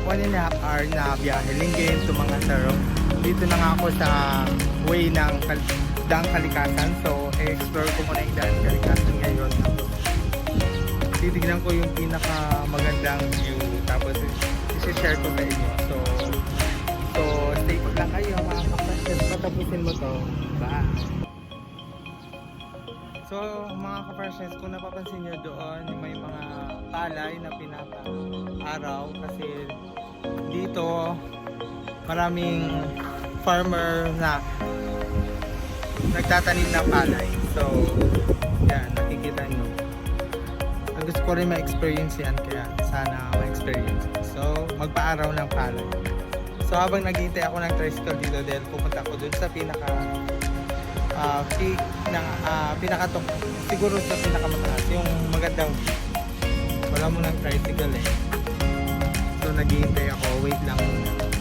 one and a half hour na biyahe, Lingayen to mga Tarong. Dito na nga ako sa way ng Daang Kalikasan. So, explore ko muna yung Daang Kalikasan ngayon. Titignan ko yung pinaka magandang view. Tapos, isi-share ko sa inyo. So stay put lang kayo mga kapasyon. Patapusin mo to. Bye! So, mga kapasyon, kung napapansin nyo doon, may mga palay na pinapa-araw kasi dito maraming farmer na nagtatanim ng palay. So, yan, nakikita nyo. Gusto ko rin ma-experience yan, kaya sana ma-experience. So, magpa-araw ng palay. So, habang naghihintay ako ng tricycle dito, dahil pupunta ako dun sa pinaka peak ng siguro sa pinakamataas, yung magandang view. Wala mo ng tricycle eh. So, naghihintay ako, wait lang muna.